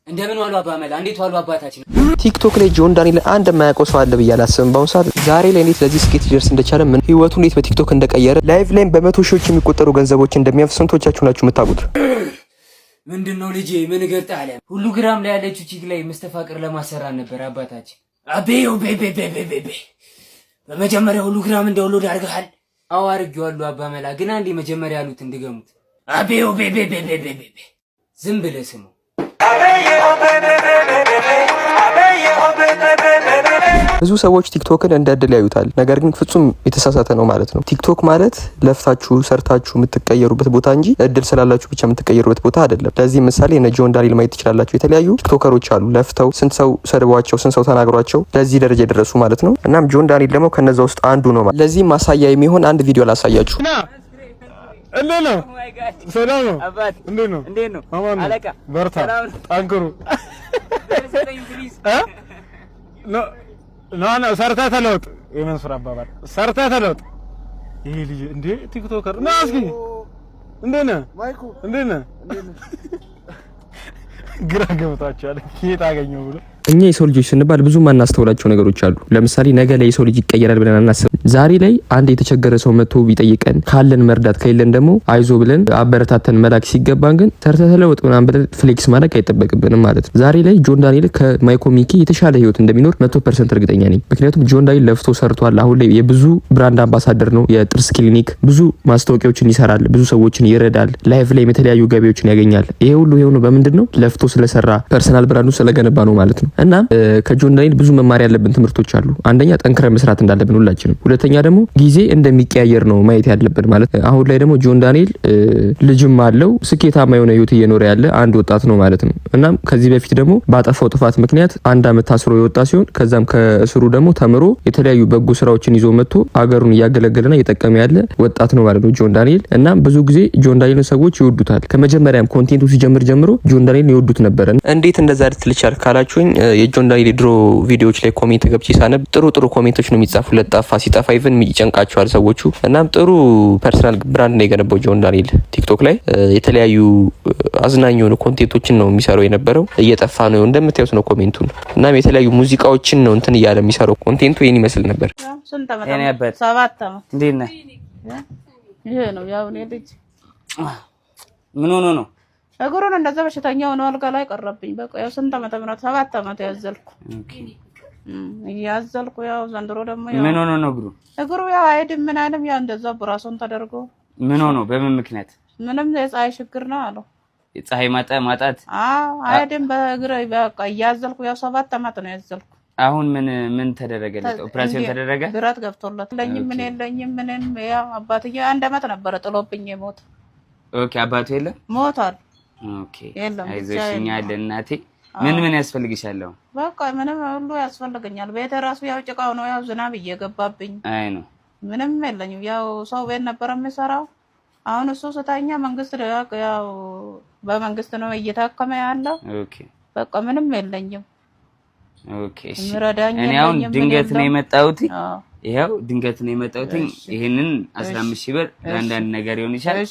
እንደምን ዋሉ አባመላ እንዴት ዋሉ አባታችን ቲክቶክ ላይ ጆን ዳንኤል አንድ የማያውቀው ሰው አለ ብዬ አላስብም። በአሁኑ ሰዓት ዛሬ ላይ እንዴት ለዚህ ስኬት ሊደርስ እንደቻለ ምን ህይወቱ እንዴት በቲክቶክ እንደቀየረ ላይቭ ላይ በመቶ ሺዎች የሚቆጠሩ ገንዘቦች እንደሚያፈስ ስንቶቻችሁ ናችሁ የምታውቁት? ምንድነው ልጄ ምን ገርጣለ ሁሉ ግራም ላይ ያለችው ቺክ ላይ መስተፋቅር ለማሰራት ነበር አባታችን። አቤው ቤቤቤቤቤ በመጀመሪያ ሁሉ ግራም እንደውሎድ አድርገሃል? አዎ አድርጌዋለሁ አባመላ፣ ግን አንዴ መጀመሪያ ያሉት እንድገሙት። አቤው ቤቤቤቤቤ ዝም ብለህ ስሙ። ብዙ ሰዎች ቲክቶክን እንደ እድል ያዩታል፣ ነገር ግን ፍጹም የተሳሳተ ነው ማለት ነው። ቲክቶክ ማለት ለፍታችሁ ሰርታችሁ የምትቀየሩበት ቦታ እንጂ እድል ስላላችሁ ብቻ የምትቀየሩበት ቦታ አይደለም። ለዚህ ምሳሌ እነ ጆን ዳንኤል ማየት ትችላላችሁ። የተለያዩ ቲክቶከሮች አሉ ለፍተው ስንት ሰው ሰድቧቸው ስንት ሰው ተናግሯቸው ለዚህ ደረጃ የደረሱ ማለት ነው። እናም ጆን ዳንኤል ደግሞ ከነዛ ውስጥ አንዱ ነው ማለት። ለዚህ ማሳያ የሚሆን አንድ ቪዲዮ ላሳያችሁ። እንዴት ነው? ሰላም ነው? እንዴት ነው? አለቃ በርታ፣ ጠንክሩ። ኖ ሰርተህ ተለውጥ። የመንሱር አባባል ሰርተህ ተለውጥ። ይሄ ልጅ እንዴ ቲክቶከር ነው። እስኪ እንዴት ነህ? ማይኩ እንዴት ነህ? ግራ ገብቷቸዋል። ከየት አገኘው ብሎ እኛ የሰው ልጆች ስንባል ብዙ ማናስተውላቸው ነገሮች አሉ። ለምሳሌ ነገ ላይ የሰው ልጅ ይቀየራል ብለን አናስብ። ዛሬ ላይ አንድ የተቸገረ ሰው መጥቶ ቢጠይቀን ካለን መርዳት ከሌለን ደግሞ አይዞ ብለን አበረታተን መላክ ሲገባን ግን ተርተህ ተለውጥ ምናምን ብለን ፍሌክስ ማድረግ አይጠበቅብንም ማለት ነው። ዛሬ ላይ ጆን ዳንኤል ከማይኮ ሚኪ የተሻለ ህይወት እንደሚኖር 100% እርግጠኛ ነኝ። ምክንያቱም ጆን ዳንኤል ለፍቶ ሰርቷል። አሁን ላይ የብዙ ብራንድ አምባሳደር ነው። የጥርስ ክሊኒክ ብዙ ማስታወቂያዎችን ይሰራል፣ ብዙ ሰዎችን ይረዳል፣ ላይፍ ላይ የተለያዩ ገቢዎችን ያገኛል። ይሄ ሁሉ የሆነው በምንድነው? ለፍቶ ስለሰራ ፐርሰናል ብራንዱ ስለገነባ ነው ማለት ነው። እና ከጆን ዳንኤል ብዙ መማር ያለብን ትምህርቶች አሉ። አንደኛ ጠንክረን መስራት እንዳለብን ሁላችንም፣ ሁለተኛ ደግሞ ጊዜ እንደሚቀያየር ነው ማየት ያለብን ማለት። አሁን ላይ ደግሞ ጆን ዳንኤል ልጅም አለው፣ ስኬታማ የሆነ ህይወት እየኖረ ያለ አንድ ወጣት ነው ማለት ነው። እናም ከዚህ በፊት ደግሞ ባጠፋው ጥፋት ምክንያት 1 አመት ታስሮ የወጣ ሲሆን ከዛም ከእስሩ ደግሞ ተምሮ የተለያዩ በጎ ስራዎችን ይዞ መጥቶ አገሩን እያገለገለና እየጠቀመ ያለ ወጣት ነው ማለት ነው ጆን ዳንኤል። እናም ብዙ ጊዜ ጆን ዳንኤልን ሰዎች ይወዱታል። ከመጀመሪያም ኮንቴንቱ ሲጀምር ጀምሮ ጆን ዳንኤልን ይወዱት ነበር። እንዴት እንደዛ ልትልቻል ካላችሁኝ የጆን ዳንኤል ድሮ ቪዲዮዎች ላይ ኮሜንት ገብቼ ሳነብ ጥሩ ኮሜንቶች ነው የሚጻፉለት። ጠፋ ሲጠፋ ኢቭን ይጨንቃቸዋል ሰዎቹ። እናም ጥሩ ፐርሰናል ብራንድ ነው የገነባው ጆን ዳንኤል። ቲክቶክ ላይ የተለያዩ አዝናኝ የሆኑ ኮንቴንቶችን ነው የሚሰራው የነበረው። እየጠፋ ነው እንደምታዩት ነው ኮሜንቱን። እናም የተለያዩ ሙዚቃዎችን ነው እንትን እያለ የሚሰራው። ኮንቴንቱ ይሄን ይመስል ነበር። ስንት አመት? 7 አመት። እንዴት ነህ? ይሄ ነው ያው እኔ ልጅ ምን ሆኖ ነው እግሩን እንደዛ በሽተኛ ሆኖ አልጋ ላይ ቀረብኝ። በቃ ያው ስንት አመት ነው? 7 አመት ያዘልኩ። ያዘልኩ ያው ዘንድሮ ደግሞ ያው ምን ሆኖ ነው እግሩ ያው አይድም ምን አይልም። ያው እንደዛ ብራሶን ተደርጎ ምን ሆኖ በምን ምክንያት? ምንም የፀሐይ ችግር ነው አለው። የፀሐይ ማጣት? አዎ አይድም በእግሬ በቃ ያዘልኩ ያው 7 አመት ነው ያዘልኩ። አሁን ምን ተደረገለት? ኦፕሬሽን ተደረገ? ብረት ገብቶለት ምን የለኝም ምንም። ያው አባትዬ 1 አመት ነበረ ጥሎብኝ የሞተ። ኦኬ አባቱ የለም ሞቷል። ኦኬ አይዞሽ እኛ አለን እናቴ። ምን ያስፈልግሻል? በቃ ምንም ሁሉ ያስፈልገኛል። ቤት ራሱ ያው ጭቃው ነው ያው ዝናብ እየገባብኝ አይ ነው ምንም የለኝም። ያው ሰው ቤት ነበር የሚሰራው። አሁን እሱ ስተኛ መንግስት ያው በመንግስት ነው እየታከመ ያለው። ኦኬ በቃ ምንም የለኝም። ኦኬ እሺ እኔ አሁን ድንገት ነው የመጣሁት። ይሄው ድንገት ነው የመጣሁት። ይሄንን 15 ሺህ ብር ለአንዳንድ ነገር ይሆን ይችላል።